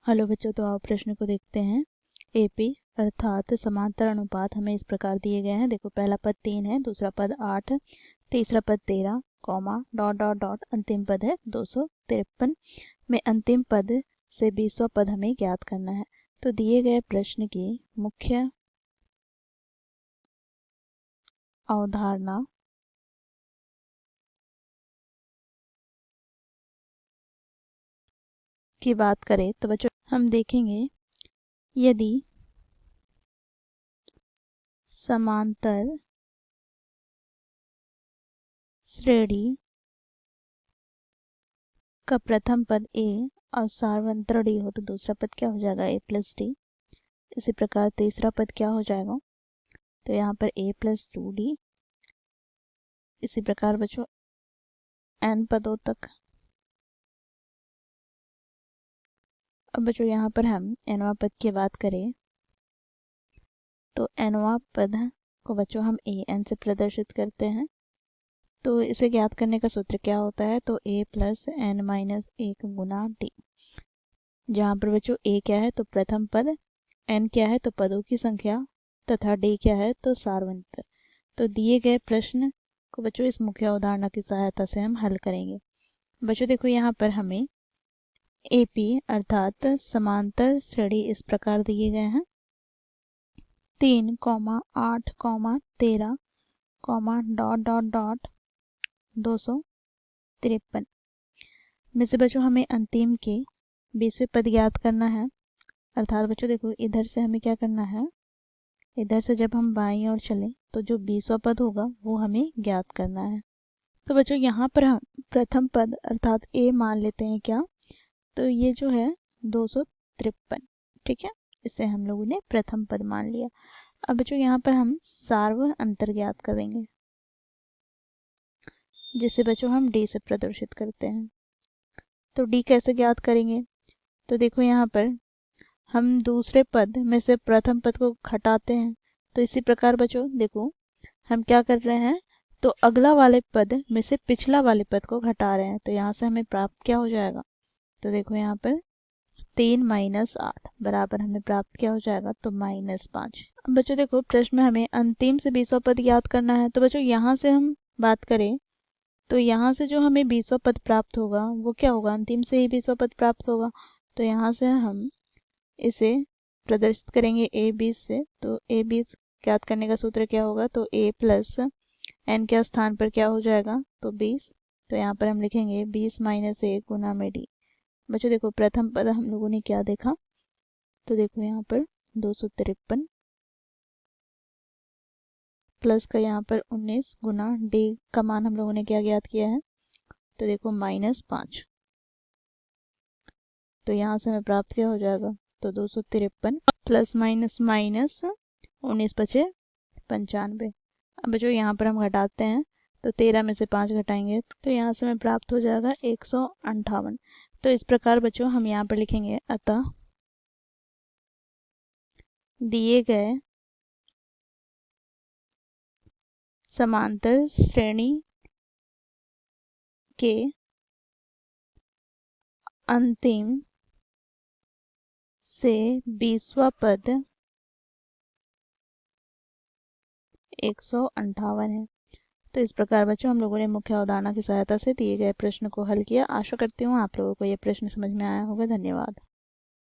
Hello बच्चों, तो आप प्रश्न को देखते हैं। एपी अर्थात समांतर अनुपात हमें इस प्रकार दिए गए हैं। देखो, पहला पद 3 है, दूसरा पद 8, तीसरा पद 13, कॉमा डॉट डॉट डॉट, अंतिम पद है 253 में अंतिम पद से 20वां पद हमें ज्ञात करना है। तो दिए गए प्रश्न की मुख्य अवधारणा की बात करें तो बच्चों हम देखेंगे, यदि समांतर श्रेणी का प्रथम पद a और सार्वंतरणी हो तो दूसरा पद क्या हो जाएगा, a प्लस डी। इसी प्रकार तीसरा पद क्या हो जाएगा, तो यहाँ पर a प्लस 2d। इसी प्रकार बच्चों n पदों तक। अब बच्चों यहाँ पर हम nवां पद की बात करें तो nवां पद को बच्चों हम an से प्रदर्शित करते हैं। तो इसे ज्ञात करने का सूत्र क्या होता है, तो a plus n minus 1 Guna d। जहाँ पर बच्चों a क्या है तो प्रथम पद, n क्या है तो पदों की संख्या, तथा d क्या है तो सार्वंतर। तो दिए गए प्रश्न को बच्चों इस मुख्य अवधारणा की सहायता से हम हल करेंगे। बच्चों देखो, यहाँ पर हमें AP अर्थात समांतर श्रेणी इस प्रकार दिए गए हैं, 3, 8, 13, डॉट डॉट डॉट 253 में से बच्चों हमें अंतिम के 20वें पद ज्ञात करना है। अर्थात बच्चों देखो, इधर से हमें क्या करना है, इधर से जब हम बाईं ओर चलें तो जो 20वां पद होगा वो हमें ज्ञात करना है। तो बच्चों यहाँ पर हम प्रथम पद अर्थात a मान लेते हैं क्या, तो ये जो है 253, ठीक है, इसे हम लोगों ने प्रथम पद मान लिया। अब बच्चों यहाँ पर हम सार्वंतर ज्ञात करेंगे, जिसे बच्चों हम d से प्रदर्शित करते हैं। तो d कैसे ज्ञात करेंगे, तो देखो यहाँ पर हम दूसरे पद में से प्रथम पद को घटाते हैं। तो इसी प्रकार बच्चों देखो, हम क्या कर रहे हैं, तो अगला वाले पद में से पिछला वाले पद को घटा रहे हैं। तो यहाँ से हमें प्राप्त क्या हो जाएगा, तो देखो यहाँ पर 3 माइनस 8 बराबर हमें प्राप्त क्या हो जाएगा, तो -5। अब बच्चों देखो, प्रश्न में हमें अंतिम से 20वां पद ज्ञात करना है। तो बच्चों यहाँ से हम बात करें तो यहाँ से जो हमें 20वां पद प्राप्त होगा वो क्या होगा, अंतिम से ही 20वां पद प्राप्त होगा। तो यहाँ से हम इसे प्रदर्शित करेंगे a20 से। तो a20 ज्ञात करने का सूत्र क्या होगा, तो a प्लस n के स्थान पर क्या हो जाएगा, तो 20। तो यहाँ पर हम लिखेंगे 20 माइनस 1 गुना में d। बच्चों देखो, प्रथम पद हम लोगों ने क्या देखा, तो देखो यहाँ पर 253 प्लस का यहाँ पर 19 गुना d का मान हम लोगों ने क्या ज्ञात किया है, तो देखो -5। तो यहाँ से हमें प्राप्त क्या हो जाएगा, तो 253 प्लस माइनस माइनस 19 बचे 95। अब बच्चों यहाँ पर हम घटाते हैं, तो 13 में से 5 घटाएंगे तो यहाँ से हमें प्राप्त हो जाएगा 158। तो इस प्रकार बच्चों हम यहाँ पर लिखेंगे, अतः दिए गए समांतर श्रेणी के अंतिम से 20वां पद 158 है। तो इस प्रकार बच्चों हम लोगों ने मुख्य अवधारणा की सहायता से दिए गए प्रश्न को हल किया। आशा करती हूँ आप लोगों को यह प्रश्न समझ में आया होगा। धन्यवाद।